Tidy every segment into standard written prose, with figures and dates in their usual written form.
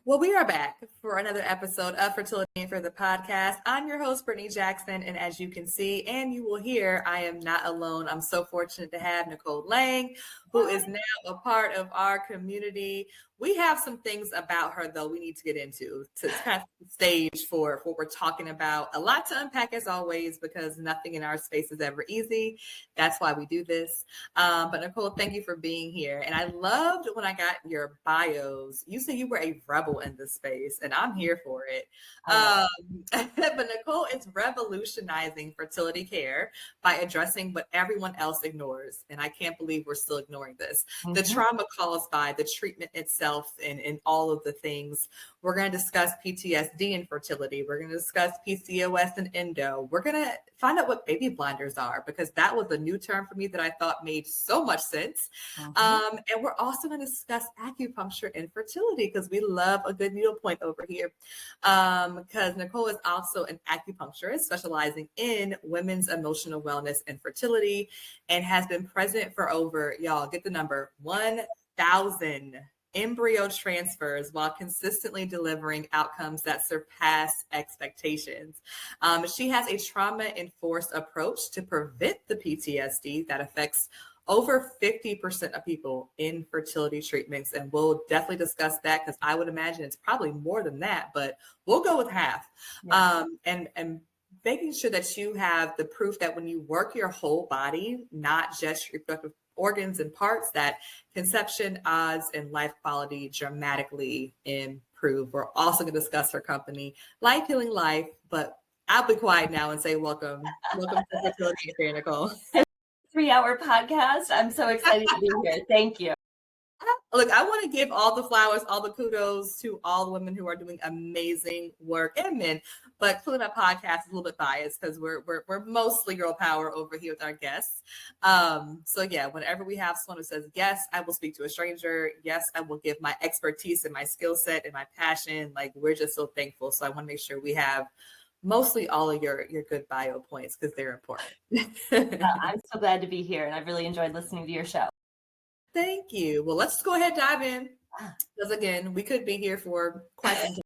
Well, we are back for another episode of Fertility and for the podcast. I'm your host, Brittany Jackson, and as you can see and you will hear, I am not alone. I'm so fortunate to have Nicole Lange, who is now a part of our community. We have some things about her, though, we need to get into to kind of the stage for what we're talking about. A lot to unpack, as always, because nothing in our space is ever easy. That's why we do this. But Nicole, thank you for being here. And I loved when I got your bios. You said you were a rebel in this space, and I'm here for it. But Nicole is revolutionizing fertility care by addressing what everyone else ignores. And I can't believe we're still ignoring this. The trauma caused by the treatment itself and all of the things. We're going to discuss PTSD and fertility. We're going to discuss PCOS and endo. We're going to find out what baby blinders are, because that was a new term for me that I thought made so much sense. And we're also going to discuss acupuncture and fertility, because we love a good needle point over here. Because Nicole is also an acupuncturist specializing in women's emotional wellness and fertility, and has been present for over, y'all get the number, 1,000 embryo transfers while consistently delivering outcomes that surpass expectations. She has a trauma-enforced approach to prevent the PTSD that affects over 50% of people in fertility treatments. And we'll definitely discuss that, because I would imagine it's probably more than that, but we'll go with half. Yeah. And making sure that you have the proof that when you work your whole body, not just your reproductive organs and parts, that conception odds and life quality dramatically improve. We're also going to discuss her company, Life Healing Life, but I'll be quiet now and say welcome. Welcome to Fertility Care, Nicole. 3-hour podcast. I'm so excited to be here. Thank you. Look, I want to give all the flowers, all the kudos to all the women who are doing amazing work, and men, but clearly my podcast is a little bit biased because we're mostly girl power over here with our guests. So yeah, whenever we have someone who says, yes, I will speak to a stranger. Yes, I will give my expertise and my skill set and my passion. Like, we're just so thankful. So I want to make sure we have mostly all of your good bio points, because they're important. I'm so glad to be here, and I've really enjoyed listening to your show. Thank you. Well, let's go ahead and dive in, because again, we could be here for quite some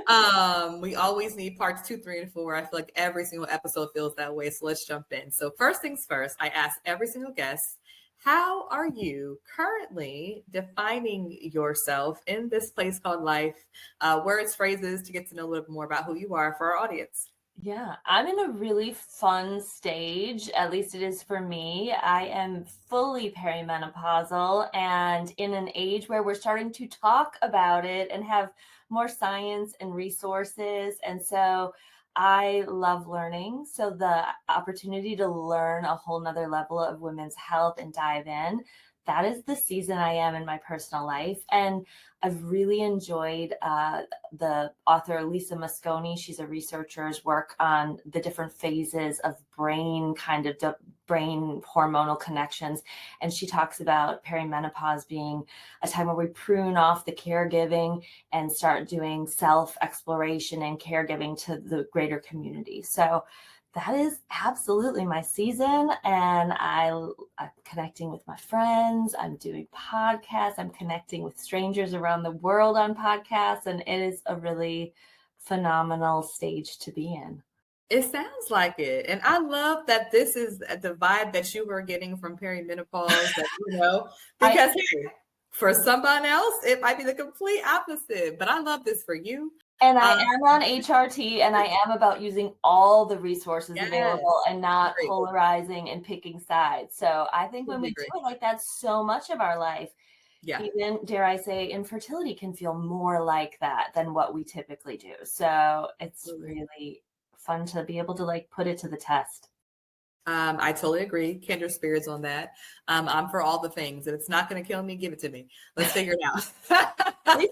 time. We always need parts 2, 3, and 4. I feel like every single episode feels that way. So let's jump in. So first things first, I ask every single guest, how are you currently defining yourself in this place called life? Words, phrases to get to know a little bit more about who you are for our audience. Yeah, I'm in a really fun stage, at least it is for me. I am fully perimenopausal and in an age where we're starting to talk about it and have more science and resources. And so I love learning. So the opportunity to learn a whole nother level of women's health and dive in, that is the season I am in my personal life. And I've really enjoyed the author Lisa Mosconi. She's a researcher's work on the different phases of brain brain hormonal connections. And she talks about perimenopause being a time where we prune off the caregiving and start doing self-exploration and caregiving to the greater community. So that is absolutely my season. And I'm connecting with my friends. I'm doing podcasts. I'm connecting with strangers around the world on podcasts. And it is a really phenomenal stage to be in. It sounds like it. And I love that this is the vibe that you were getting from perimenopause, that, because for someone else, it might be the complete opposite. But I love this for you. And I am on HRT, and I am about using all the resources available and not polarizing and picking sides. So I think when we do it like that, so much of our life, even, dare I say, infertility can feel more like that than what we typically do. So it's really fun to be able to put it to the test. I totally agree. Kindred spirits on that. I'm for all the things. If it's not going to kill me, give it to me. Let's figure it out. But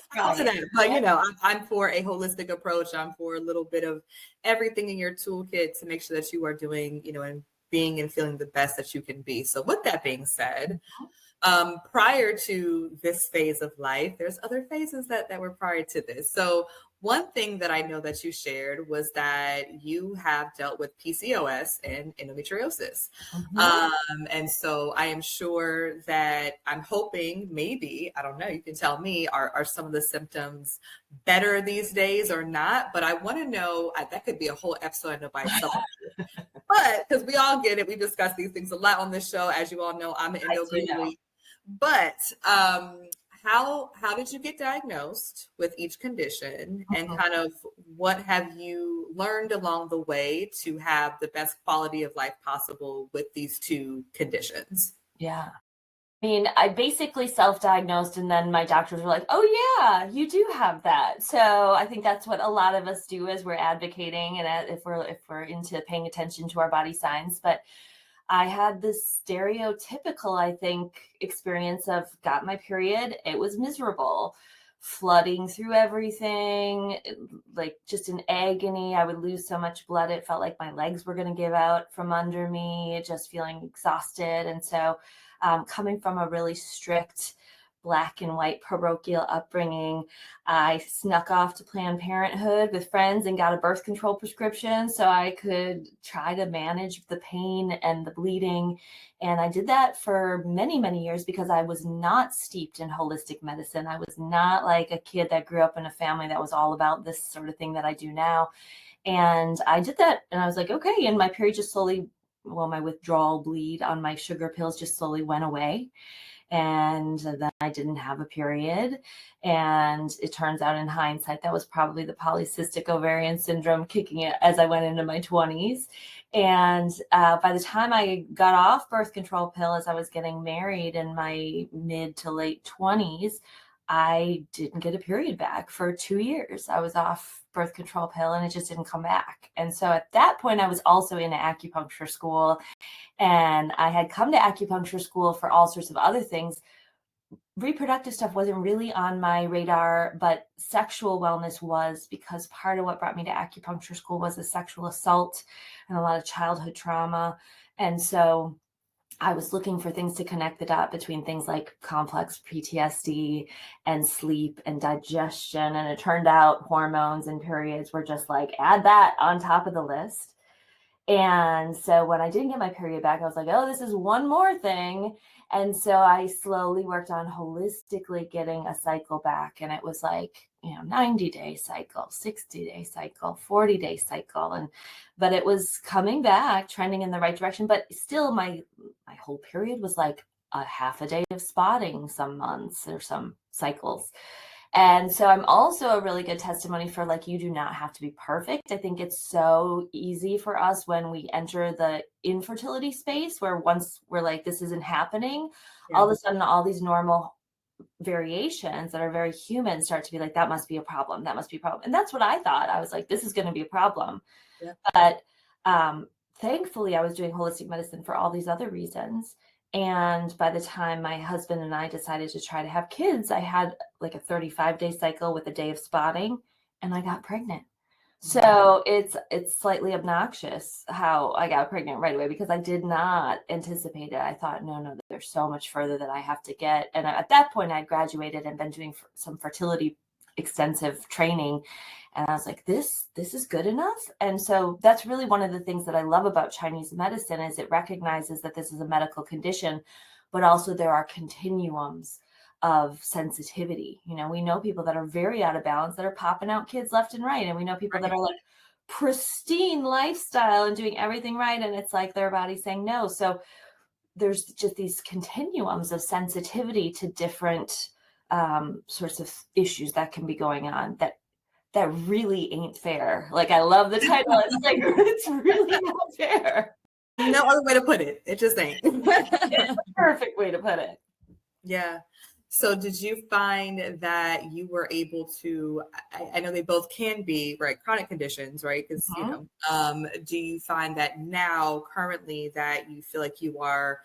I'm for a holistic approach. I'm for a little bit of everything in your toolkit to make sure that you are doing, and being and feeling the best that you can be. So with that being said, Prior to this phase of life, there's other phases that were prior to this. So one thing that I know that you shared was that you have dealt with PCOS and endometriosis. And so I am sure that I'm hoping, maybe, I don't know, you can tell me, are some of the symptoms better these days or not? But I want to know, that could be a whole episode in and by itself. But because we all get it, we discuss these things a lot on this show. As you all know, I'm an endo guru. But how did you get diagnosed with each condition, and kind of what have you learned along the way to have the best quality of life possible with these two conditions? Yeah. I mean, I basically self-diagnosed, and then my doctors were like, oh yeah, you do have that. So I think that's what a lot of us do as we're advocating and if we're into paying attention to our body signs. But I had this stereotypical, I think, experience of got my period. It was miserable, flooding through everything, like just in agony. I would lose so much blood. It felt like my legs were going to give out from under me, just feeling exhausted. And so coming from a really strict Black and white parochial upbringing, I snuck off to Planned Parenthood with friends and got a birth control prescription so I could try to manage the pain and the bleeding. And I did that for many, many years because I was not steeped in holistic medicine. I was not like a kid that grew up in a family that was all about this sort of thing that I do now. And I did that and I was like, okay. And my period just slowly, my withdrawal bleed on my sugar pills just slowly went away. And then I didn't have a period. And it turns out in hindsight, that was probably the polycystic ovarian syndrome kicking it as I went into my 20s. And by the time I got off birth control pill, as I was getting married in my mid to late 20s, I didn't get a period back for 2 years. I was off birth control pill and it just didn't come back. And so at that point, I was also in acupuncture school. And I had come to acupuncture school for all sorts of other things. Reproductive stuff wasn't really on my radar, but sexual wellness was, because part of what brought me to acupuncture school was a sexual assault and a lot of childhood trauma. And so I was looking for things to connect the dot between things like complex PTSD and sleep and digestion. And it turned out hormones and periods were just like, add that on top of the list. And so when I didn't get my period back, I was like, oh, this is one more thing. And so I slowly worked on holistically getting a cycle back. And it was like, 90-day cycle, 60-day cycle, 40-day cycle. But it was coming back, trending in the right direction. But still my whole period was like a half a day of spotting some months or some cycles. And so I'm also a really good testimony for, like, you do not have to be perfect. I think it's so easy for us when we enter the infertility space where once we're like, this isn't happening, all of a sudden, all these normal variations that are very human start to be like, that must be a problem. That must be a problem. And that's what I thought. I was like, this is going to be a problem. Yeah. But thankfully, I was doing holistic medicine for all these other reasons. And by the time my husband and I decided to try to have kids, I had like a 35-day cycle with a day of spotting, and I got pregnant. So it's slightly obnoxious how I got pregnant right away because I did not anticipate it. I thought, no, there's so much further that I have to get. And at that point, I graduated and been doing some fertility extensive training. And I was like, this is good enough. And so that's really one of the things that I love about Chinese medicine is it recognizes that this is a medical condition, but also there are continuums of sensitivity. We know people that are very out of balance that are popping out kids left and right. And we know people that are like pristine lifestyle and doing everything right. And it's like their body's saying no. So there's just these continuums of sensitivity to different sorts of issues that can be going on that really ain't fair. Like, I love the title. It's like, it's really not fair. No other way to put it. It just ain't. It's the perfect way to put it. Yeah. So did you find that you were able to, I know they both can be, right, chronic conditions, right? Because, do you find that now currently that you feel like you are,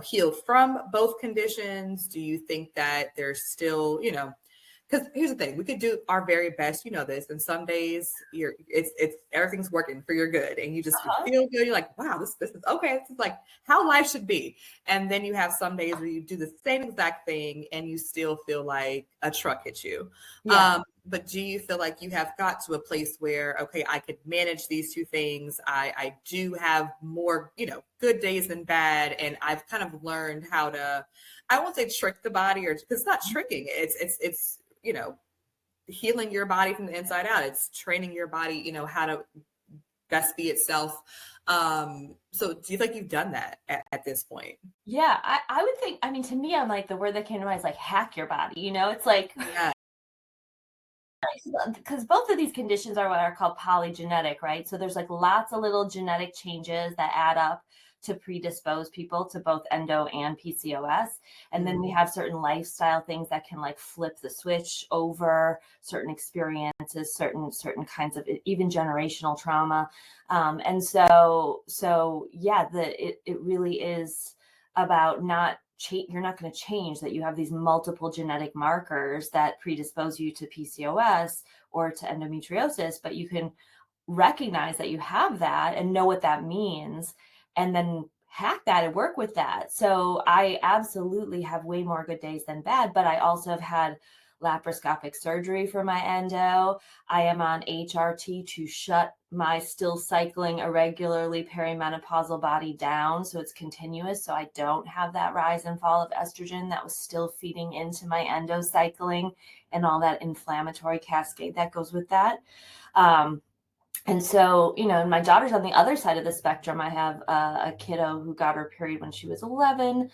healed from both conditions? Do you think that there's still, because here's the thing, we could do our very best, you know this, and some days it's everything's working for your good, and you feel good. You're like, wow, this is okay. This is like how life should be. And then you have some days where you do the same exact thing and you still feel like a truck hit you. Yeah. But do you feel like you have got to a place where, okay, I could manage these two things? I do have more, good days than bad. And I've kind of learned how to, I won't say trick the body, or because it's not tricking. It's healing your body from the inside out. It's training your body, how to best be itself. So do you think you've done that at this point? Yeah, I would think, I mean, to me, I'm like, the word that came to mind is like hack your body, it's like, Yeah. because both of these conditions are what are called polygenetic, right? So there's like lots of little genetic changes that add up to predispose people to both endo and PCOS. And then we have certain lifestyle things that can like flip the switch over certain experiences, certain kinds of even generational trauma. And so yeah, it really is about you're not going to change that. You have these multiple genetic markers that predispose you to PCOS or to endometriosis, but you can recognize that you have that and know what that means, and then hack that and work with that. So I absolutely have way more good days than bad, but I also have had laparoscopic surgery for my endo. I am on HRT to shut my still cycling irregularly perimenopausal body down so it's continuous, so I don't have that rise and fall of estrogen that was still feeding into my endo cycling and all that inflammatory cascade that goes with that. And so, and my daughter's on the other side of the spectrum. I have a kiddo who got her period when she was 11,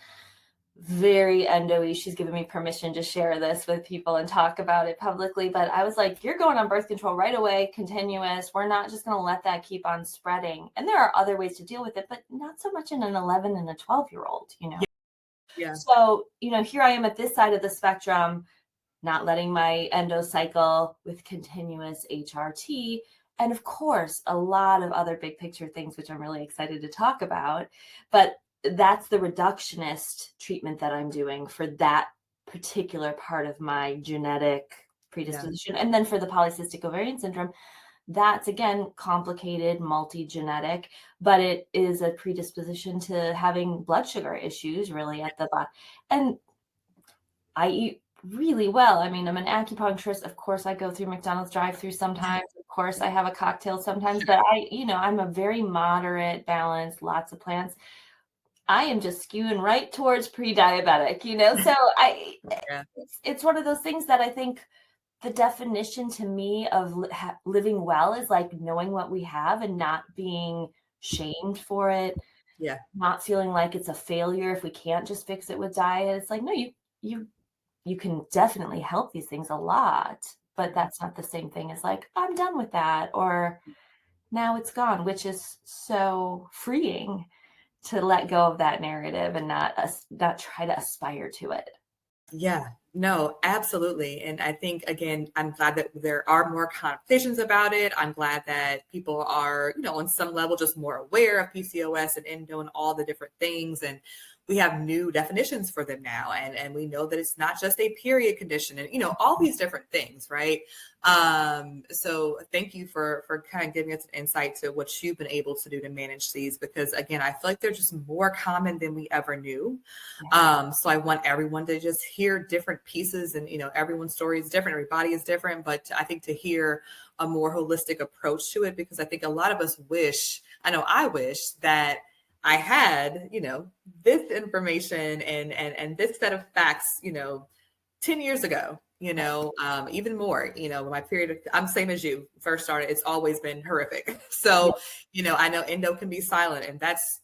very endo-y. She's given me permission to share this with people and talk about it publicly. But I was like, you're going on birth control right away, continuous. We're not just going to let that keep on spreading. And there are other ways to deal with it, but not so much in an 11 and a 12-year-old, Yeah. So, here I am at this side of the spectrum, not letting my endo cycle with continuous HRT. And of course, a lot of other big picture things, which I'm really excited to talk about. But that's the reductionist treatment that I'm doing for that particular part of my genetic predisposition. Yeah. And then for the polycystic ovarian syndrome, that's again complicated, multi-genetic, but it is a predisposition to having blood sugar issues really at the bottom. And I eat really well. I mean, I'm an acupuncturist. Of course, I go through McDonald's drive-through sometimes. Of course, I have a cocktail sometimes, but I'm a very moderate, balanced, lots of plants. I am just skewing right towards pre-diabetic, So it's one of those things that I think the definition to me of living well is like knowing what we have and not being shamed for it. Yeah. Not feeling like it's a failure if we can't just fix it with diet. It's like, no, you can definitely help these things a lot, but that's not the same thing as like, I'm done with that, or now it's gone, which is so freeing to let go of that narrative and not try to aspire to it. Yeah, no, absolutely. And I think, again, I'm glad that there are more conversations about it. I'm glad that people are, on some level, just more aware of PCOS and endo and all the different things. And we have new definitions for them now. And we know that it's not just a period condition and, all these different things, right? So thank you for kind of giving us an insight to what you've been able to do to manage these, because again, I feel like they're just more common than we ever knew. So I want everyone to just hear different pieces, and, everyone's story is different. Everybody is different, but I think to hear a more holistic approach to it, because I think a lot of us I wish that I had, this information and this set of facts, 10 years ago, even more, my period, I'm same as you first started, it's always been horrific. So, I know endo can be silent, and that's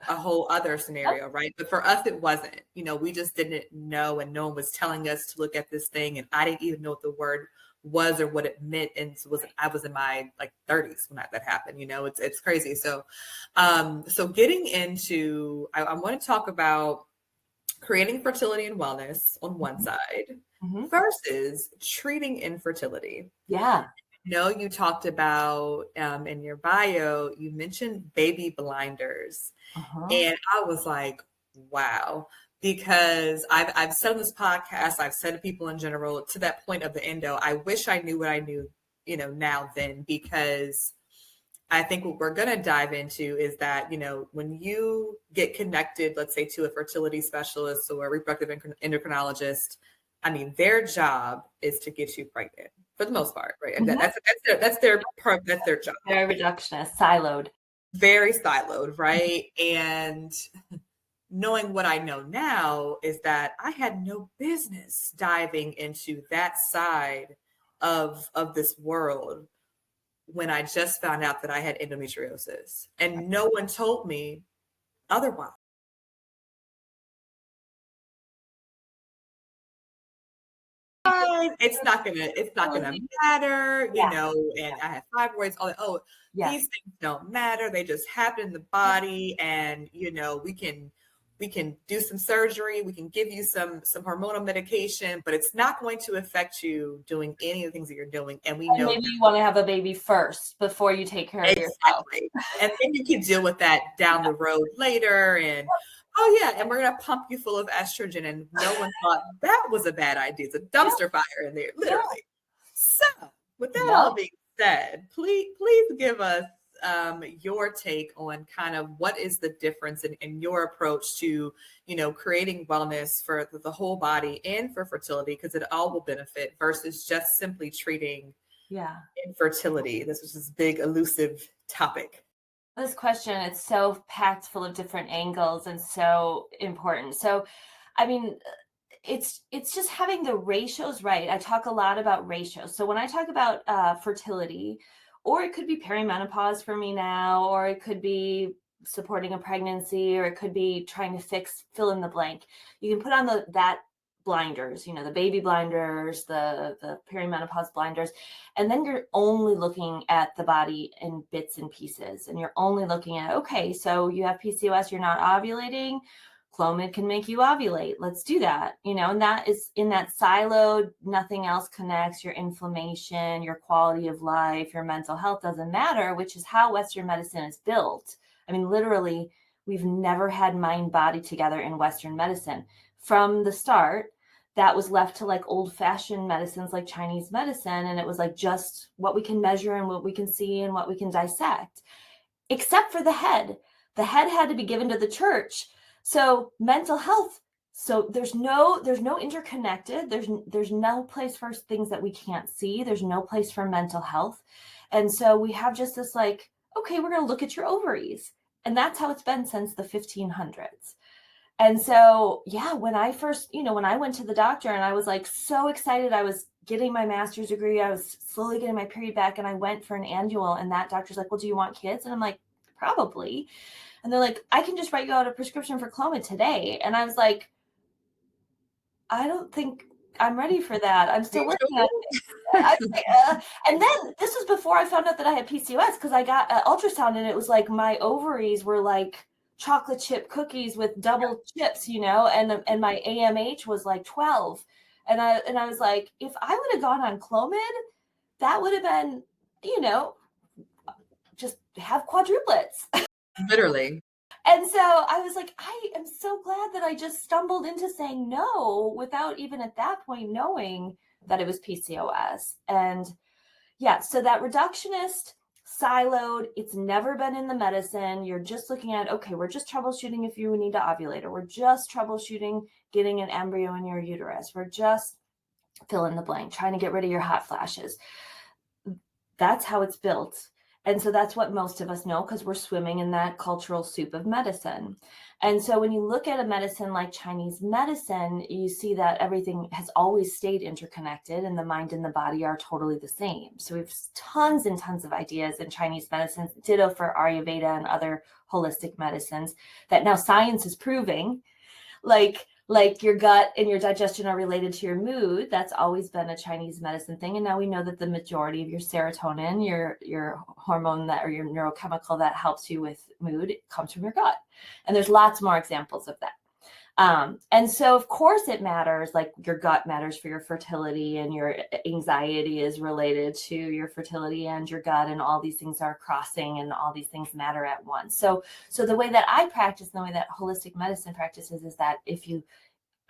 a whole other scenario, right? But for us, it wasn't, we just didn't know, and no one was telling us to look at this thing. And I didn't even know what the word was or what it meant. And I was in my 30s when that happened, it's crazy. So, so getting into, I want to talk about creating fertility and wellness on one side versus treating infertility. Yeah. You talked about in your bio, you mentioned baby blinders. And I was like, wow, because I've said on this podcast, I've said to people in general, to that point of the endo, I wish I knew what I knew, now then, because I think what we're going to dive into is that, when you get connected, let's say to a fertility specialist or a reproductive endocrinologist, I mean, their job is to get you pregnant for the most part, right? And that's their job. Very reductionist, siloed. Very siloed, right? And knowing what I know now is that I had no business diving into that side of this world when I just found out that I had endometriosis, and no one told me otherwise. It's not gonna matter, and I have fibroids, all that. Oh, these things don't matter. They just happen in the body, and we can do some surgery, we can give you some hormonal medication, but it's not going to affect you doing any of the things that you're doing. And we know maybe you want to have a baby first before you take care of yourself. And then you can deal with that down the road later. And oh yeah, and we're gonna pump you full of estrogen. And no one thought that was a bad idea. It's a dumpster fire in there, literally. So with that all being said, please give us your take on kind of what is the difference in your approach to, creating wellness for the whole body and for fertility, because it all will benefit, versus just simply treating infertility. This is this big elusive topic. This question, it's so packed full of different angles and so important. So, I mean, it's just having the ratios right. I talk a lot about ratios. So when I talk about fertility, or it could be perimenopause for me now, or it could be supporting a pregnancy, or it could be trying to fill in the blank. You can put on that blinders, the baby blinders, the perimenopause blinders, and then you're only looking at the body in bits and pieces, and you're only looking at, okay, so you have PCOS, you're not ovulating, Clomid can make you ovulate. Let's do that, and that is in that siloed, nothing else connects. Your inflammation, your quality of life, your mental health doesn't matter, which is how Western medicine is built. I mean, literally, we've never had mind body together in Western medicine. From the start, that was left to like old fashioned medicines like Chinese medicine. And it was like just what we can measure and what we can see and what we can dissect, except for the head. The head had to be given to the church. So mental health. So there's no interconnected. There's no place for things that we can't see. There's no place for mental health. And so we have just this like, okay, we're going to look at your ovaries. And that's how it's been since the 1500s. And so, when I first, when I went to the doctor and I was like so excited, I was getting my master's degree, I was slowly getting my period back, and I went for an annual, and that doctor's like, well, do you want kids? And I'm like, probably. And they're like, I can just write you out a prescription for Clomid today. And I was like, I don't think I'm ready for that. I'm still working on it. And then this was before I found out that I had PCOS, because I got an ultrasound and it was like my ovaries were like chocolate chip cookies with double chips, and my AMH was like 12. And I was like, if I would have gone on Clomid, that would have been, just have quadruplets. Literally. And so I was like, I am so glad that I just stumbled into saying no without even at that point knowing that it was PCOS. And so that reductionist, siloed, it's never been in the medicine. You're just looking at, okay, we're just troubleshooting if you need to ovulate, or we're just troubleshooting getting an embryo in your uterus. We're just fill in the blank, trying to get rid of your hot flashes. That's how it's built. And so that's what most of us know, because we're swimming in that cultural soup of medicine. And so when you look at a medicine like Chinese medicine, you see that everything has always stayed interconnected, and the mind and the body are totally the same. So we have tons and tons of ideas in Chinese medicine, ditto for Ayurveda and other holistic medicines, that now science is proving, like your gut and your digestion are related to your mood. That's always been a Chinese medicine thing. And now we know that the majority of your serotonin, your hormone or your neurochemical that helps you with mood, comes from your gut. And there's lots more examples of that. And so, of course, it matters. Like your gut matters for your fertility, and your anxiety is related to your fertility and your gut, and all these things are crossing, and all these things matter at once. So the way that I practice, and the way that holistic medicine practices, is that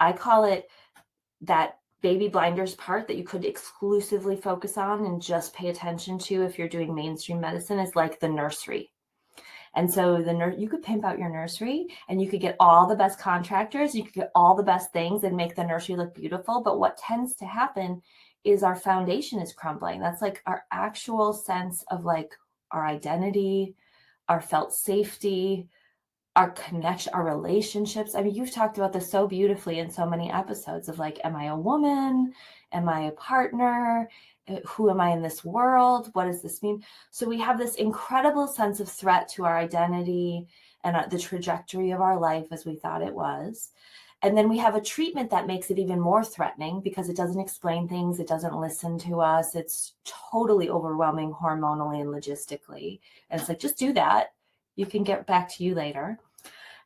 I call it that baby blinders part that you could exclusively focus on and just pay attention to if you're doing mainstream medicine, is like the nursery. And so you could pimp out your nursery, and you could get all the best contractors, you could get all the best things and make the nursery look beautiful. But what tends to happen is our foundation is crumbling. That's like our actual sense of like our identity, our felt safety, our connection, our relationships. I mean, you've talked about this so beautifully in so many episodes of like, am I a woman? Am I a partner? Who am I in this world? What does this mean? So we have this incredible sense of threat to our identity and the trajectory of our life as we thought it was. And then we have a treatment that makes it even more threatening because it doesn't explain things. It doesn't listen to us. It's totally overwhelming hormonally and logistically. And it's like, just do that. You can get back to you later.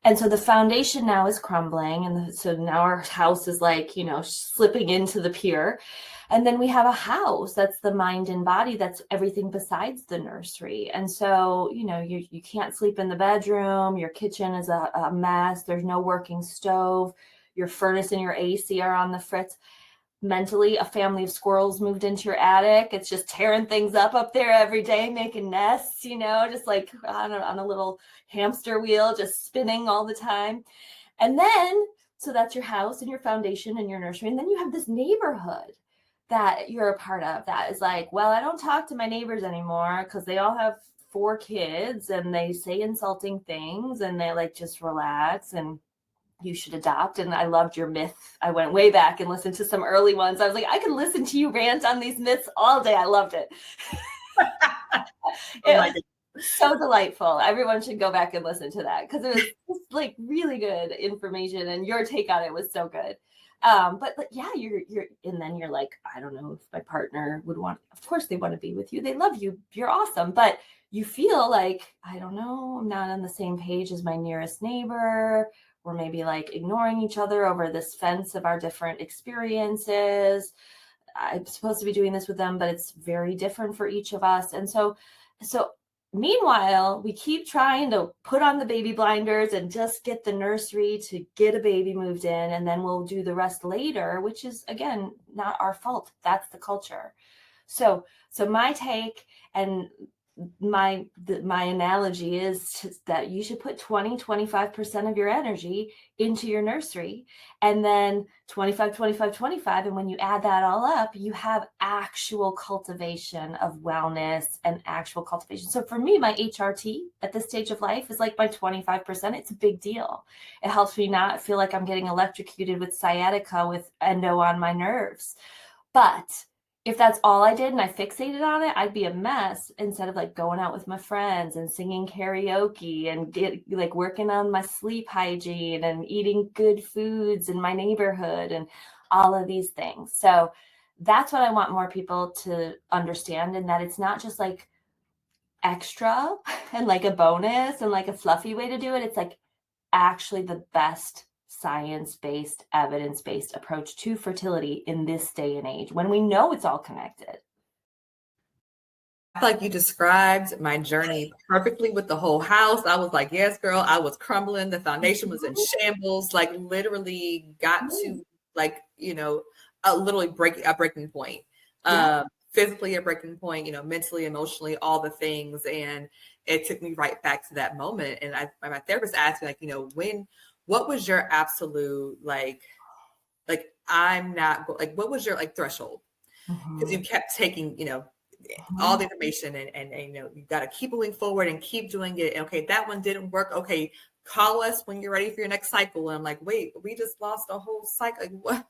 And so the foundation now is crumbling. And so now our house is like, slipping into the pier. And then we have a house that's the mind and body, that's everything besides the nursery. And so, you can't sleep in the bedroom. Your kitchen is a mess. There's no working stove. Your furnace and your AC are on the fritz. Mentally, a family of squirrels moved into your attic. It's just tearing things up there every day, making nests, just like on a little hamster wheel, just spinning all the time. And then, so that's your house and your foundation and your nursery. And then you have this neighborhood that you're a part of that is like, well, I don't talk to my neighbors anymore because they all have 4 kids and they say insulting things and they like just relax and you should adopt. And I loved your myth. I went way back and listened to some early ones. I was like, I could listen to you rant on these myths all day. I loved it. Oh my God. So delightful. Everyone should go back and listen to that because it was just like really good information, and your take on it was so good. But yeah, you're and then you're like, I don't know if my partner would want, of course they want to be with you. They love you. You're awesome. But you feel like, I don't know, I'm not on the same page as my nearest neighbor. We're maybe like ignoring each other over this fence of our different experiences. I'm supposed to be doing this with them, but it's very different for each of us. And so meanwhile, we keep trying to put on the baby blinders and just get the nursery to get a baby moved in, and then we'll do the rest later, which is, again, not our fault. That's the culture. So my take and my analogy is that you should put 25% of your energy into your nursery, and then 25. And when you add that all up, you have actual cultivation of wellness and actual cultivation. So for me, my HRT at this stage of life is like my 25%. It's a big deal. It helps me not feel like I'm getting electrocuted with sciatica with endo on my nerves. But if that's all I did and I fixated on it, I'd be a mess instead of like going out with my friends and singing karaoke and working on my sleep hygiene and eating good foods in my neighborhood and all of these things. So that's what I want more people to understand, and that it's not just like extra and like a bonus and like a fluffy way to do it. It's like actually the best science-based, evidence-based approach to fertility in this day and age when we know it's all connected. I feel like you described my journey perfectly with the whole house. I was like, yes, girl, I was crumbling. The foundation was in shambles, like literally got to like, literally a breaking point. Physically a breaking point, mentally, emotionally, all the things. And it took me right back to that moment. And my therapist asked me, like, what was your absolute, like, I'm not, like, what was your like threshold? Because you kept taking, all the information and you got to keep moving forward and keep doing it. And, okay, that one didn't work. Okay, call us when you're ready for your next cycle. And I'm like, wait, we just lost a whole cycle. Like, what?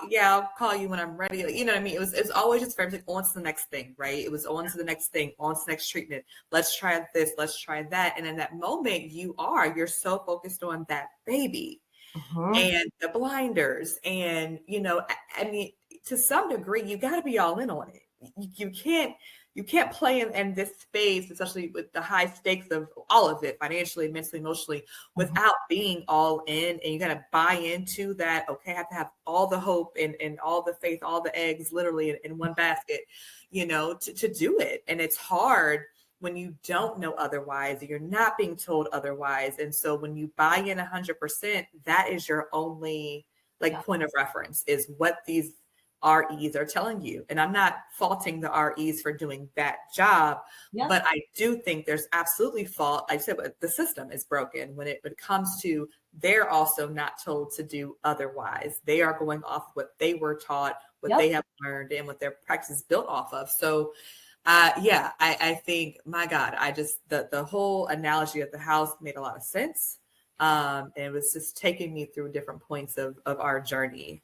Yeah, I'll call you when I'm ready. Like, you know what I mean? It was always just very like on to the next thing, right? It was on to the next thing, on to the next treatment. Let's try this, let's try that. And in that moment, you're so focused on that baby and the blinders. And, I mean, to some degree, you got to be all in on it. You can't you can't play in this space, especially with the high stakes of all of it, financially, mentally, emotionally, without being all in. And you got to buy into that. Okay, I have to have all the hope and all the faith, all the eggs literally in one basket, to do it. And it's hard when you don't know otherwise, you're not being told otherwise. And so when you buy in 100%, that is your only point of reference, is what these REs are telling you. And I'm not faulting the REs for doing that job, but I do think there's absolutely fault. I said, but the system is broken when it comes to, they're also not told to do otherwise. They are going off what they were taught, what they have learned, and what their practice is built off of. So I think, my God, the whole analogy of the house made a lot of sense. And it was just taking me through different points of our journey.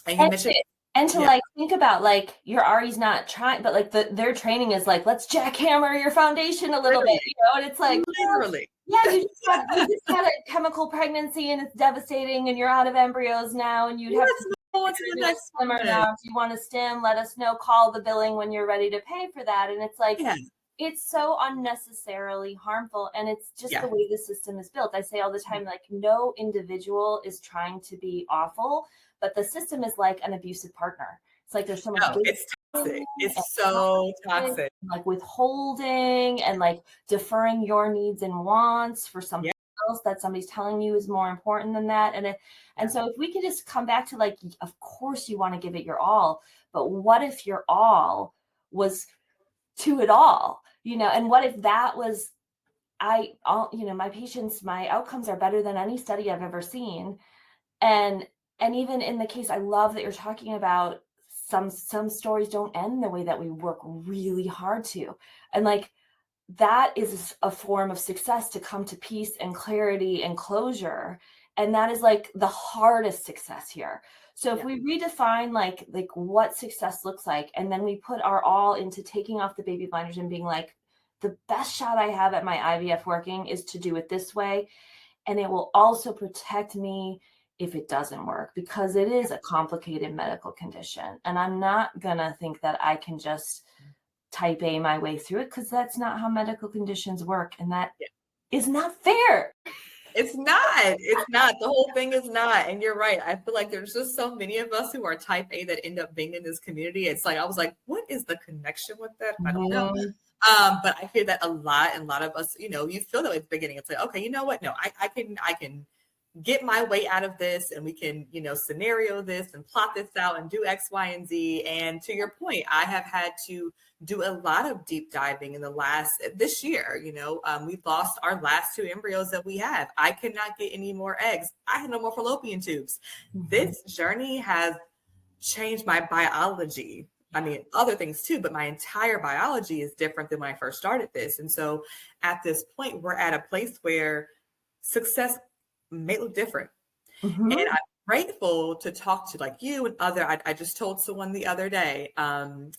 And you mentioned, like think about like your RE's not trying, but like their training is like, let's jackhammer your foundation a little bit, and it's like literally. You just had a chemical pregnancy and it's devastating and you're out of embryos now and you'd have to go into the next slimmer now. If you want to stim, let us know, call the billing when you're ready to pay for that. And it's like, it's so unnecessarily harmful. And it's just the way the system is built. I say all the time, like, no individual is trying to be awful, but the system is like an abusive partner. It's like there's so much. It's toxic. It's so toxic. Like withholding and like deferring your needs and wants for something else that somebody's telling you is more important than that. And so if we could just come back to like, of course you want to give it your all, but what if your all was to it all, and what if that was, my patients, my outcomes are better than any study I've ever seen. And even in the case, I love that you're talking about some stories don't end the way that we work really hard to. And like, that is a form of success, to come to peace and clarity and closure. And that is like the hardest success here. So if we redefine like what success looks like, and then we put our all into taking off the baby blinders and being like, the best shot I have at my IVF working is to do it this way. And it will also protect me if it doesn't work, because it is a complicated medical condition. And I'm not going to think that I can just type A my way through it, because that's not how medical conditions work. And that is not fair. It's not. The whole thing is not. And you're right. I feel like there's just so many of us who are type A that end up being in this community. It's like, I was like, what is the connection with that? I don't know. But I hear that a lot. And a lot of us, you feel that way at the beginning. It's like, okay, you know what? No, I can get my way out of this, and we can, scenario this and plot this out and do X, Y, and Z. And to your point, I have had to do a lot of deep diving in this year. We've lost our last 2 embryos that we have. I could not get any more eggs. I had no more fallopian tubes. This journey has changed my biology. I mean, other things too, but my entire biology is different than when I first started this. And so at this point, we're at a place where success may look different. And I'm grateful to talk to like you and I just told someone the other day,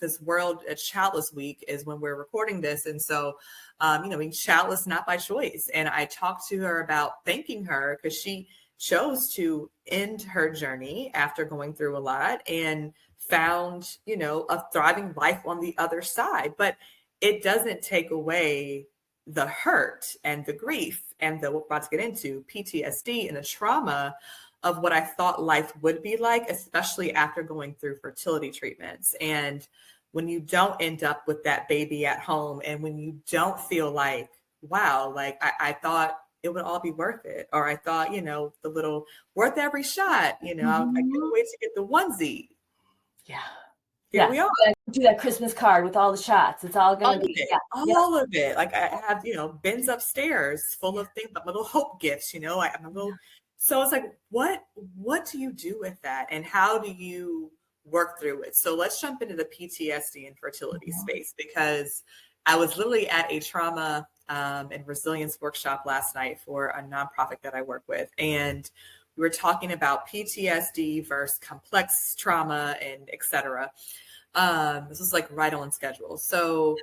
this World Childless Week is when we're recording this. And so, being childless, not by choice. And I talked to her about thanking her because she chose to end her journey after going through a lot and found, a thriving life on the other side. But it doesn't take away the hurt and the grief and what we're about to get into, PTSD and the trauma of what I thought life would be like, especially after going through fertility treatments. And when you don't end up with that baby at home, and when you don't feel like, wow, like I thought it would all be worth it. Or I thought, the little worth every shot, I can't wait to get the onesie. Yeah. Here we are. Do that Christmas card with all the shots. It's all going to be all of it. Like I have, bins upstairs full of things, but little hope gifts, I'm a little. So it's like, what do you do with that, and how do you work through it? So let's jump into the PTSD and fertility space, because I was literally at a trauma and resilience workshop last night for a nonprofit that I work with, and we were talking about PTSD versus complex trauma and et cetera. This was like right on schedule. So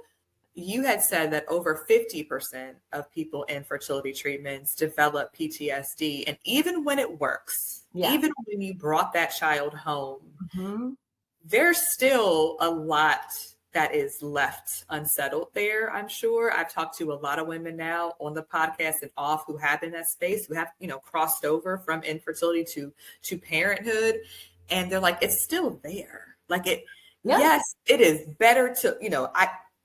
you had said that over 50% of people in fertility treatments develop PTSD. And even when it works, even when you brought that child home, there's still a lot that is left unsettled there. I'm sure I've talked to a lot of women now on the podcast and off who have been in that space, who have, crossed over from infertility to parenthood. And they're like, it's still there. Like yes, it is better to,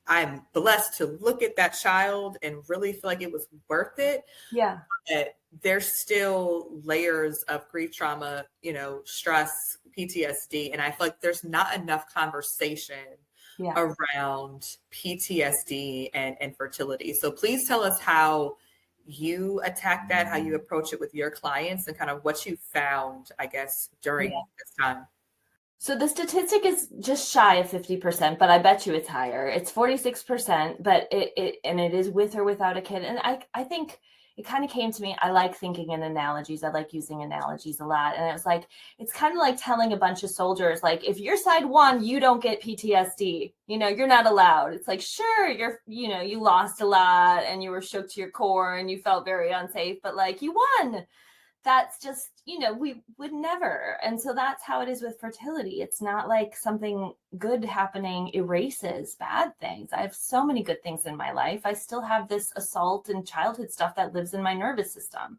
I'm blessed to look at that child and really feel like it was worth it. Yeah. But there's still layers of grief, trauma, stress, PTSD. And I feel like there's not enough conversation around PTSD and fertility. So please tell us how you attack that, how you approach it with your clients, and kind of what you found, I guess, during this time. So the statistic is just shy of 50%, but I bet you it's higher. It's 46%, but it is with or without a kid. And I think it kind of came to me. I like thinking in analogies. I like using analogies a lot. And it was like, it's kind of like telling a bunch of soldiers, like, if you're side one, you don't get PTSD, you're not allowed. It's like, sure, you lost a lot and you were shook to your core and you felt very unsafe, but like, you won. That's just, we would never. And so that's how it is with fertility. It's not like something good happening erases bad things. I have so many good things in my life. I still have this assault and childhood stuff that lives in my nervous system.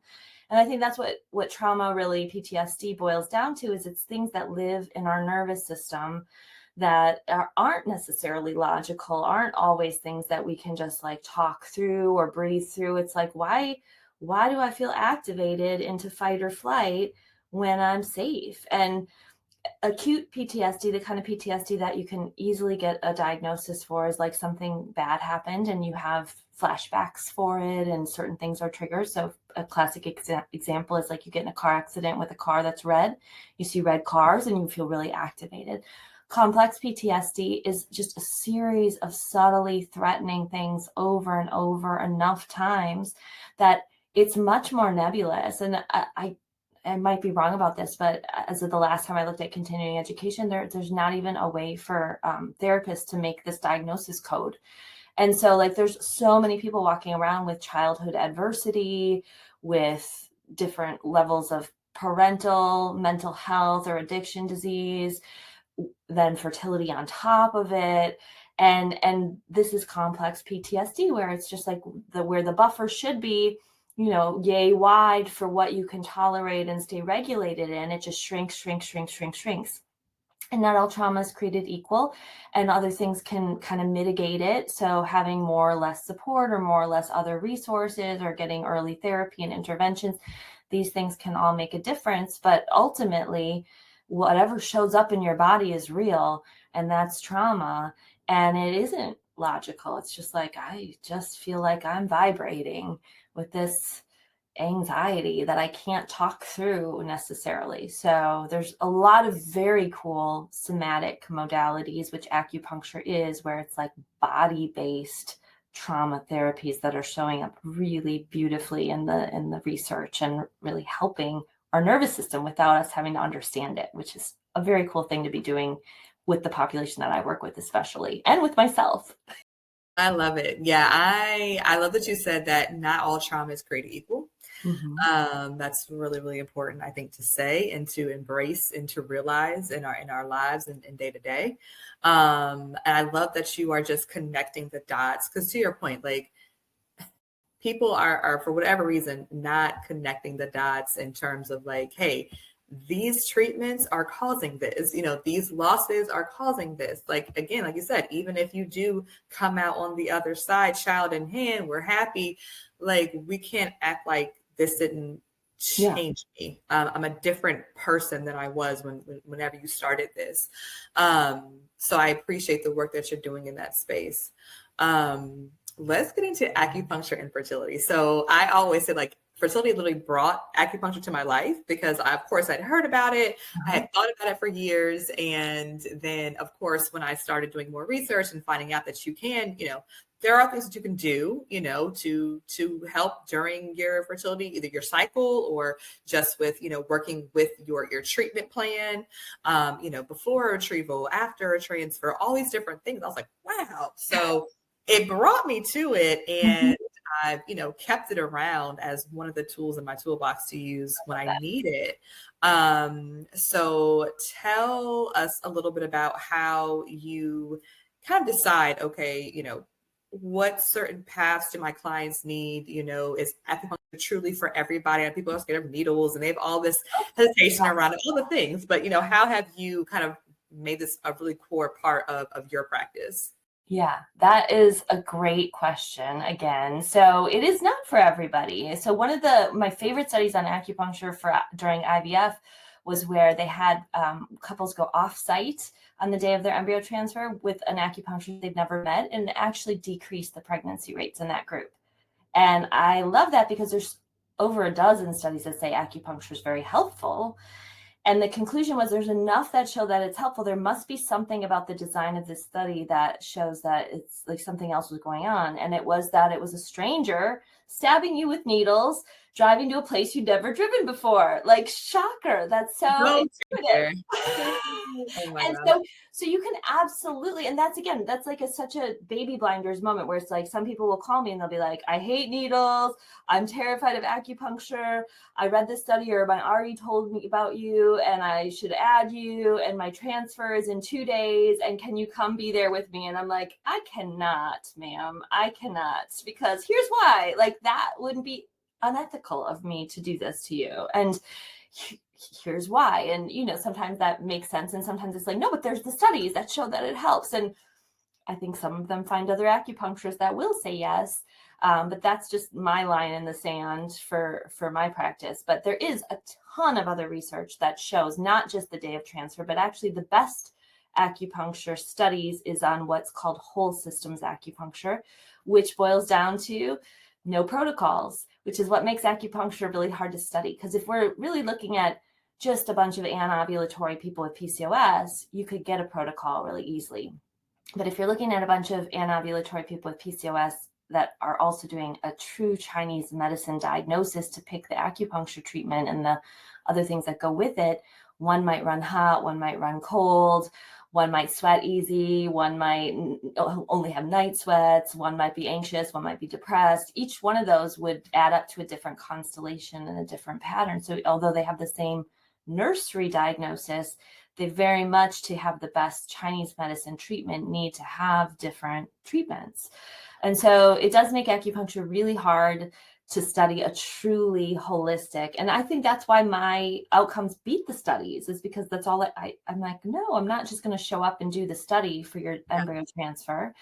And I think that's what trauma, really, PTSD, boils down to, is it's things that live in our nervous system that aren't necessarily logical, aren't always things that we can just like talk through or breathe through. It's like, why do I feel activated into fight or flight when I'm safe? And acute PTSD, the kind of PTSD that you can easily get a diagnosis for, is like something bad happened and you have flashbacks for it and certain things are triggers. So a classic example is like you get in a car accident with a car that's red. You see red cars and you feel really activated. Complex PTSD is just a series of subtly threatening things over and over enough times that it's much more nebulous. And I might be wrong about this, but as of the last time I looked at continuing education, there's not even a way for therapists to make this diagnosis code. And so like there's so many people walking around with childhood adversity, with different levels of parental mental health or addiction disease, then fertility on top of it. And this is complex PTSD, where it's just like where the buffer should be, yay wide for what you can tolerate and stay regulated in, it just shrinks. And not all trauma is created equal, and other things can kind of mitigate it. So having more or less support or more or less other resources or getting early therapy and interventions, these things can all make a difference. But ultimately, whatever shows up in your body is real, and that's trauma. And it isn't logical. It's just like, I just feel like I'm vibrating with this anxiety that I can't talk through necessarily. So there's a lot of very cool somatic modalities, which acupuncture is, where it's like body-based trauma therapies that are showing up really beautifully in the research and really helping our nervous system without us having to understand it, which is a very cool thing to be doing with the population that I work with, especially, and with myself. I love it. Yeah, I love that you said that not all trauma is created equal. Mm-hmm. That's really, really important, I think, to say and to embrace and to realize in our lives and day to day. And I love that you are just connecting the dots, because to your point, like, people are for whatever reason not connecting the dots in terms of like, hey, these treatments are causing this, these losses are causing this. Like, again, like you said, even if you do come out on the other side, child in hand, we're happy. Like, we can't act like this didn't change me. I'm a different person than I was whenever you started this. So I appreciate the work that you're doing in that space. Let's get into acupuncture and fertility. So I always say, like, fertility literally brought acupuncture to my life because of course I'd heard about it. I had thought about it for years. And then of course, when I started doing more research and finding out that you can, there are things that you can do, to help during your fertility, either your cycle or just with, working with your treatment plan, before retrieval, after a transfer, all these different things. I was like, wow. So it brought me to it, and I've, kept it around as one of the tools in my toolbox to use when I need it. So tell us a little bit about how you kind of decide, okay, what certain paths do my clients need? Is acupuncture truly for everybody? And people are scared of needles and they have all this hesitation around it, all the things. But, how have you kind of made this a really core part of your practice? Yeah, that is a great question again. So it is not for everybody. So one of my favorite studies on acupuncture during IVF was where they had couples go off-site on the day of their embryo transfer with an acupuncturist they've never met, and it actually decreased the pregnancy rates in that group. And I love that because there's over a dozen studies that say acupuncture is very helpful. And the conclusion was there's enough that show that it's helpful. There must be something about the design of this study that shows that it's like something else was going on. And it was that it was a stranger stabbing you with needles, driving to a place you'd never driven before. Like, shocker. That's so intuitive. Oh my And God. so you can absolutely, and that's like such a baby blinders moment where it's like some people will call me and they'll be like, I hate needles. I'm terrified of acupuncture. I read this study, or my RE told me about you and I should add you, and my transfer is in 2 days, and can you come be there with me? And I'm like, I cannot, ma'am. I cannot, because here's why. Like, that wouldn't be unethical of me to do this to you. And here's why. And, sometimes that makes sense. And sometimes it's like, no, but there's the studies that show that it helps. And I think some of them find other acupuncturists that will say yes. But that's just my line in the sand for my practice. But there is a ton of other research that shows not just the day of transfer, but actually the best acupuncture studies is on what's called whole systems acupuncture, which boils down to no protocols, which is what makes acupuncture really hard to study. Because if we're really looking at just a bunch of anovulatory people with PCOS, you could get a protocol really easily. But if you're looking at a bunch of anovulatory people with PCOS that are also doing a true Chinese medicine diagnosis to pick the acupuncture treatment and the other things that go with it, one might run hot, one might run cold, one might sweat easy, one might only have night sweats, one might be anxious, one might be depressed. Each one of those would add up to a different constellation and a different pattern. So although they have the same nursery diagnosis, they very much, to have the best Chinese medicine treatment, need to have different treatments. And so it does make acupuncture really hard to study a truly holistic. And I think that's why my outcomes beat the studies, is because that's all I'm like, no, I'm not just going to show up and do the study for your embryo transfer.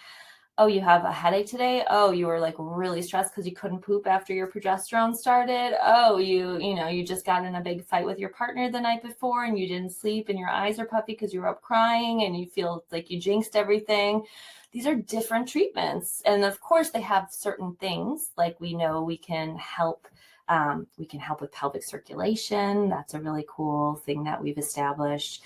Oh, you have a headache today? Oh, you were like really stressed because you couldn't poop after your progesterone started. Oh, you just got in a big fight with your partner the night before and you didn't sleep and your eyes are puffy because you were up crying and you feel like you jinxed everything. These are different treatments. And of course, they have certain things, like we know we can help with pelvic circulation. That's a really cool thing that we've established.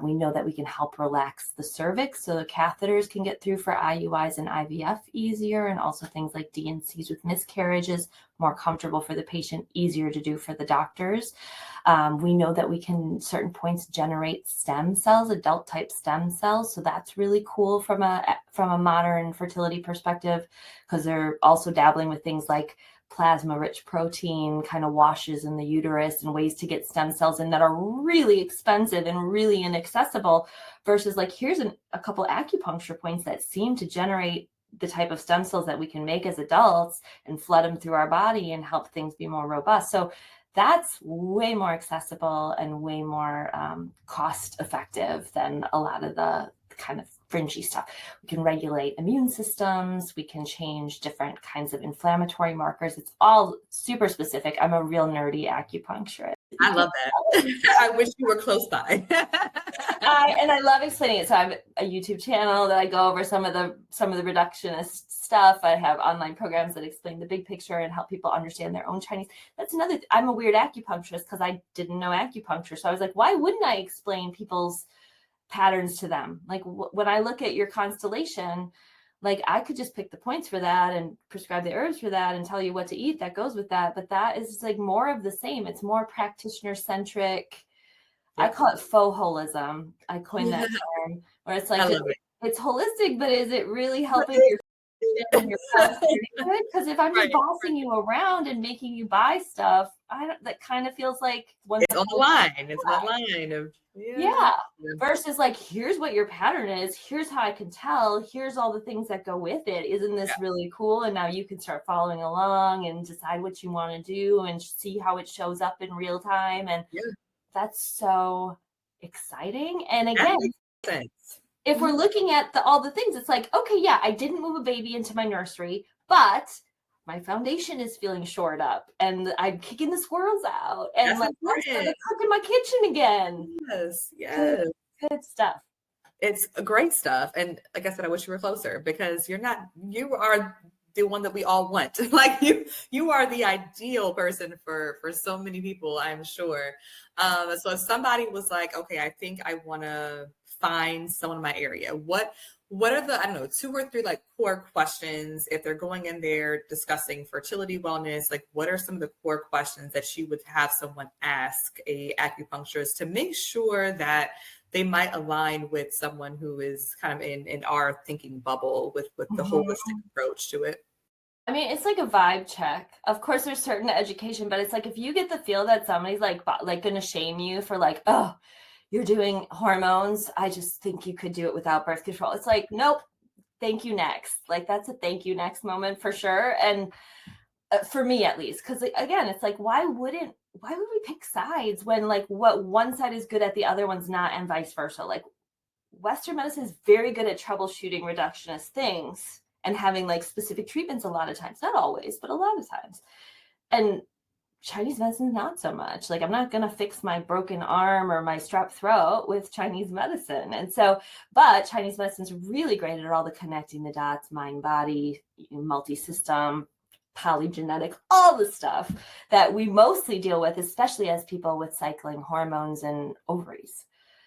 We know that we can help relax the cervix so the catheters can get through for IUIs and IVF easier, and also things like D&Cs with miscarriages, more comfortable for the patient, easier to do for the doctors. We know that we can, certain points, generate stem cells, adult type stem cells. So that's really cool from a modern fertility perspective, because they're also dabbling with things like plasma-rich protein kind of washes in the uterus and ways to get stem cells in that are really expensive and really inaccessible, versus like, here's a couple acupuncture points that seem to generate the type of stem cells that we can make as adults and flood them through our body and help things be more robust. So that's way more accessible and way more cost effective than a lot of the kind of fringy stuff. We can regulate immune systems. We can change different kinds of inflammatory markers. It's all super specific. I'm a real nerdy acupuncturist. I love that. I wish you were close by. I love explaining it. So I have a YouTube channel that I go over some of the reductionist stuff. I have online programs that explain the big picture and help people understand their own Chinese. That's another. I'm a weird acupuncturist because I didn't know acupuncture. So I was like, why wouldn't I explain people's patterns to them? Like when I look at your constellation, like I could just pick the points for that and prescribe the herbs for that and tell you what to eat that goes with that. But that is like more of the same. It's more practitioner centric. I call it faux holism. I coined that term, where it's like, it's holistic, but is it really helping your when you're good. Because if I'm just Right. bossing you around and making you buy stuff, that kind of feels like one It's on the line. It's on the line of, yeah. Versus like, here's what your pattern is. Here's how I can tell. Here's all the things that go with it. Isn't this really cool? And now you can start following along and decide what you want to do and see how it shows up in real time. And that's so exciting. And again, if we're looking at all the things, it's like, okay, yeah, I didn't move a baby into my nursery, but my foundation is feeling shored up and I'm kicking the squirrels out and like I'm starting to cook in my kitchen again. Yes. Good stuff. It's great stuff. And like I said, I wish you were closer because you are the one that we all want. Like you are the ideal person for so many people, I'm sure. So if somebody was like, okay, I think I want to find someone in my area, what are the, I don't know, 2 or 3 like core questions if they're going in there discussing fertility wellness, like what are some of the core questions that you would have someone ask a acupuncturist to make sure that they might align with someone who is kind of in our thinking bubble with the holistic approach to it? I mean, it's like a vibe check. Of course, there's certain education, but it's like if you get the feel that somebody's like going to shame you for like, oh, you're doing hormones, I just think you could do it without birth control. It's like, nope, thank you next. Like that's a thank you next moment for sure. And for me at least, because again, it's like, why would we pick sides when like what one side is good at, the other one's not, and vice versa? Like Western medicine is very good at troubleshooting reductionist things and having like specific treatments a lot of times, not always, but a lot of times. And Chinese medicine, not so much. Like I'm not going to fix my broken arm or my strep throat with Chinese medicine. And so, but Chinese medicine is really great at all the connecting the dots, mind, body, multi-system, polygenetic, all the stuff that we mostly deal with, especially as people with cycling hormones and ovaries.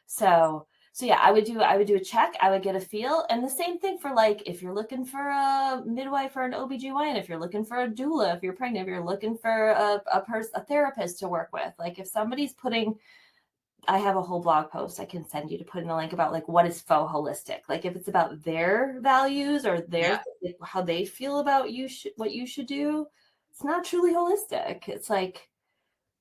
So yeah, I would do a check. I would get a feel. And the same thing for like, if you're looking for a midwife or an OBGYN, if you're looking for a doula, if you're pregnant, if you're looking for a therapist to work with, like if somebody's I have a whole blog post I can send you to put in a link about like what is faux holistic. Like if it's about their values or how they feel about what you should do, it's not truly holistic. It's like,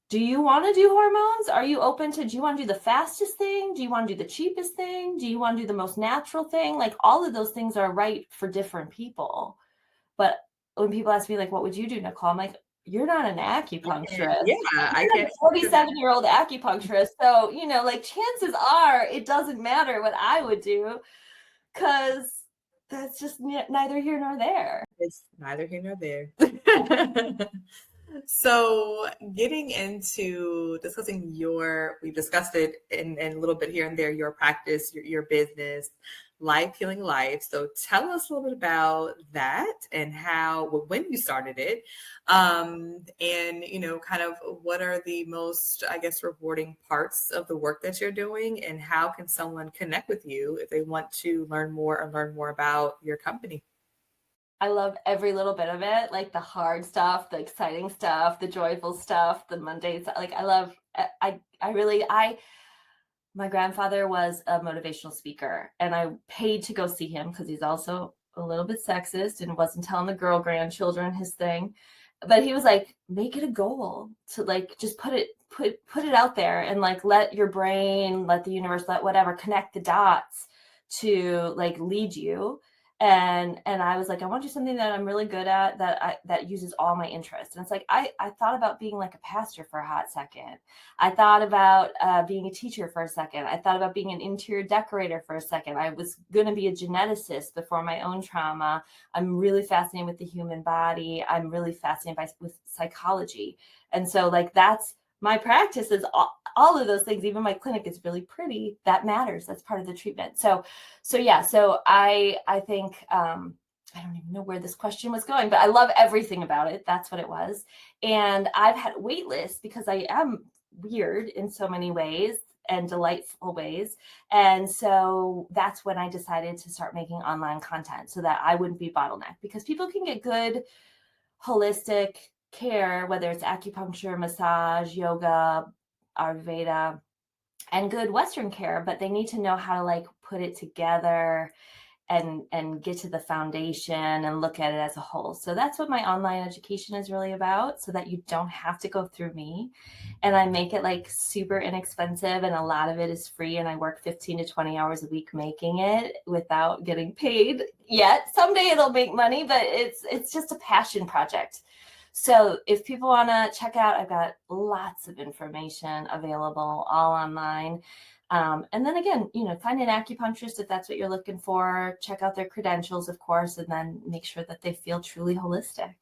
do you want to do hormones? Are you open to, do you want to do the fastest thing? Do you want to do the cheapest thing? Do you want to do the most natural thing? Like all of those things are right for different people. But when people ask me like, what would you do, Nicole? I'm like, you're not an acupuncturist. I can't. A 47-year-old acupuncturist. So, like chances are it doesn't matter what I would do because that's just neither here nor there. It's neither here nor there. So getting into discussing we've discussed it in a little bit here and there, your practice, your business, Life Healing Life. So tell us a little bit about that and when you started it, and, kind of what are the most, I guess, rewarding parts of the work that you're doing and how can someone connect with you if they want to learn more about your company? I love every little bit of it, like the hard stuff, the exciting stuff, the joyful stuff, the mundane stuff. Like my grandfather was a motivational speaker and I paid to go see him because he's also a little bit sexist and wasn't telling the girl grandchildren his thing. But he was like, make it a goal to like, just put it out there and like, let your brain, let the universe, let whatever connect the dots to like lead you. And I was like, I want to do something that I'm really good at that uses all my interests. And it's like, I thought about being like a pastor for a hot second. I thought about being a teacher for a second. I thought about being an interior decorator for a second. I was going to be a geneticist before my own trauma. I'm really fascinated with the human body. I'm really fascinated with psychology. And so like, that's my practice is all of those things. Even my clinic is really pretty. That matters. That's part of the treatment. So yeah. So I think, I don't even know where this question was going, but I love everything about it. That's what it was. And I've had wait lists because I am weird in so many ways and delightful ways. And so that's when I decided to start making online content so that I wouldn't be bottlenecked, because people can get good holistic care, whether it's acupuncture, massage, yoga, Ayurveda, and good Western care, but they need to know how to like put it together and get to the foundation and look at it as a whole. So that's what my online education is really about, so that you don't have to go through me. And I make it like super inexpensive, and a lot of it is free, and I work 15 to 20 hours a week making it without getting paid yet. Someday it'll make money, but it's just a passion project. So if people want to check out, I've got lots of information available all online. And then again, find an acupuncturist if that's what you're looking for. Check out their credentials, of course, and then make sure that they feel truly holistic.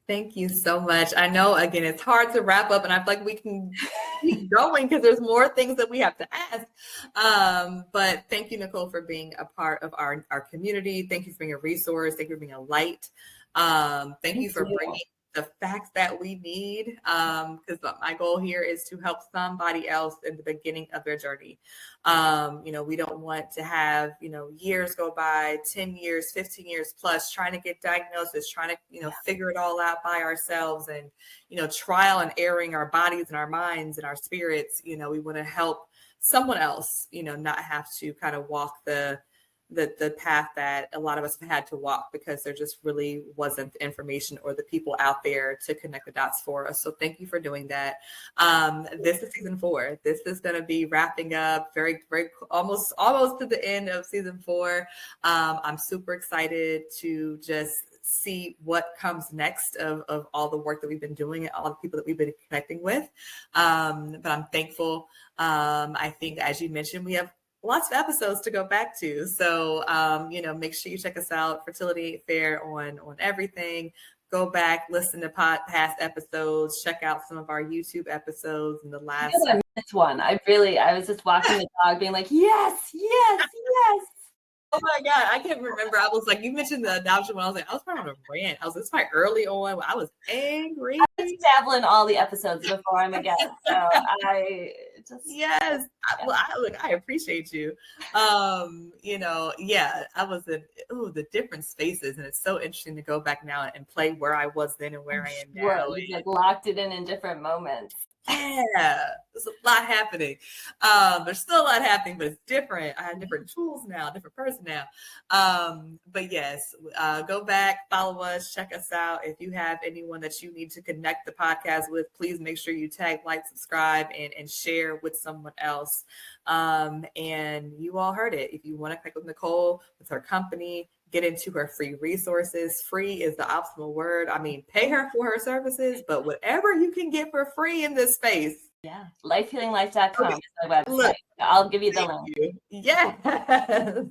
Thank you so much. I know, again, it's hard to wrap up, and I feel like we can keep going because there's more things that we have to ask. But thank you, Nicole, for being a part of our community. Thank you for being a resource. Thank you for being a light. Thank you for bringing the facts that we need, because my goal here is to help somebody else in the beginning of their journey. We don't want to have, years go by, 10 years, 15 years plus, trying to get diagnosis, trying to, figure it all out by ourselves, and, trial and erroring our bodies and our minds and our spirits. We want to help someone else, not have to kind of walk the path that a lot of us have had to walk, because there just really wasn't the information or the people out there to connect the dots for us. So thank you for doing that. This is season 4. This is going to be wrapping up very, very almost to the end of season 4. I'm super excited to just see what comes next of all the work that we've been doing and all the people that we've been connecting with. But I'm thankful. I think, as you mentioned, we have lots of episodes to go back to. So, make sure you check us out, Fertility Fair, on everything. Go back, listen to past episodes, check out some of our YouTube episodes in the last. I missed one. I was just walking the dog being like, yes. Oh my God, I can't remember. I was like, you mentioned the adoption one. I was probably on a rant. This quite early on. I was angry. I was dabbling all the episodes before I'm a guest. So I just. Yes. I appreciate you. I was in the different spaces, and it's so interesting to go back now and play where I was then and where I am now. You like locked it in different moments. Yeah, there's a lot happening. There's still a lot happening, but it's different. I have different tools now, different person now. But yes, go back, follow us, check us out. If you have anyone that you need to connect the podcast with, please make sure you tag, like, subscribe, and share with someone else. And you all heard it. If you want to connect with Nicole, with her company, get into her free resources. Free is the optimal word. I mean, pay her for her services, but whatever you can get for free in this space. Yeah. Lifehealinglife.com is my website. Look, I'll give you the link. Yeah.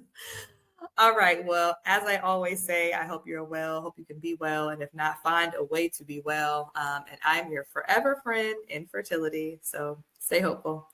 All right. Well, as I always say, I hope you're well. Hope you can be well. And if not, find a way to be well. And I'm your forever friend in fertility. So stay hopeful.